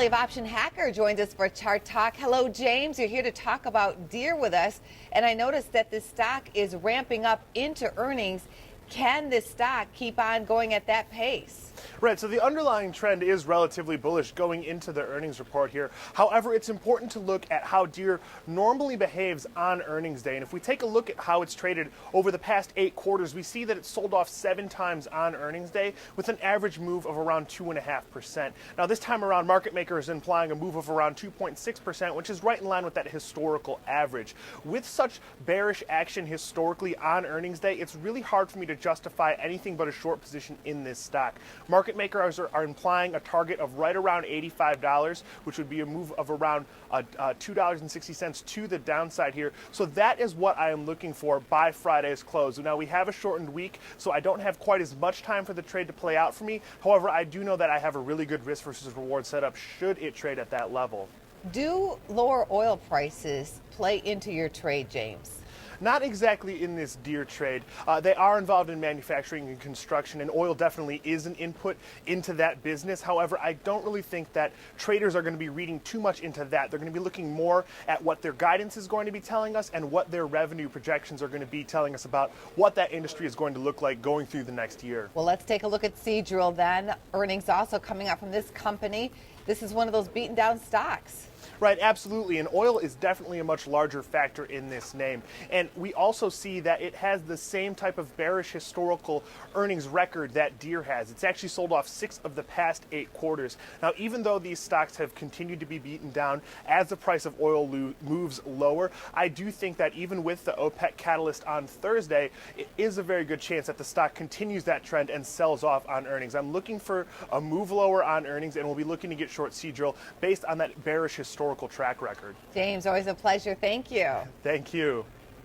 Ramelli of Option Hacker joins us for Chart Talk. Hello, James. You're here to talk about Deere with us. And I noticed that this stock is ramping up into earnings. Can this stock keep on going at that pace? Right, so the underlying trend is relatively bullish going into the earnings report here. However, it's important to look at how Deere normally behaves on earnings day. And if we take a look at how it's traded over the past 8 quarters, we see that it's sold off 7 times on earnings day with an average move of around 2.5%. Now, this time around, market maker is implying a move of around 2.6%, which is right in line with that historical average. With such bearish action historically on earnings day, it's really hard for me to justify anything but a short position in this stock. Market makers are implying a target of right around $85, which would be a move of around $2.60 to the downside here. So that is what I am looking for by Friday's close. Now, we have a shortened week, so I don't have quite as much time for the trade to play out for me. However, I do know that I have a really good risk versus reward setup should it trade at that level. Do lower oil prices play into your trade, James? Not exactly in this Deere trade. They are involved in manufacturing and construction, and oil definitely is an input into that business. However, I don't really think that traders are going to be reading too much into that. They're going to be looking more at what their guidance is going to be telling us and what their revenue projections are going to be telling us about what that industry is going to look like going through the next year. Well, let's take a look at Seadrill then. Earnings also coming out from this company. This is one of those beaten down stocks. Right, absolutely. And oil is definitely a much larger factor in this name. And we also see that it has the same type of bearish historical earnings record that Deere has. It's actually sold off 6 of the past 8 quarters. Now, even though these stocks have continued to be beaten down as the price of oil moves lower, I do think that even with the OPEC catalyst on Thursday, it is a very good chance that the stock continues that trend and sells off on earnings. I'm looking for a move lower on earnings, and we'll be looking to get short Seadrill based on that bearish historical track record. James, always a pleasure. Thank you. Thank you.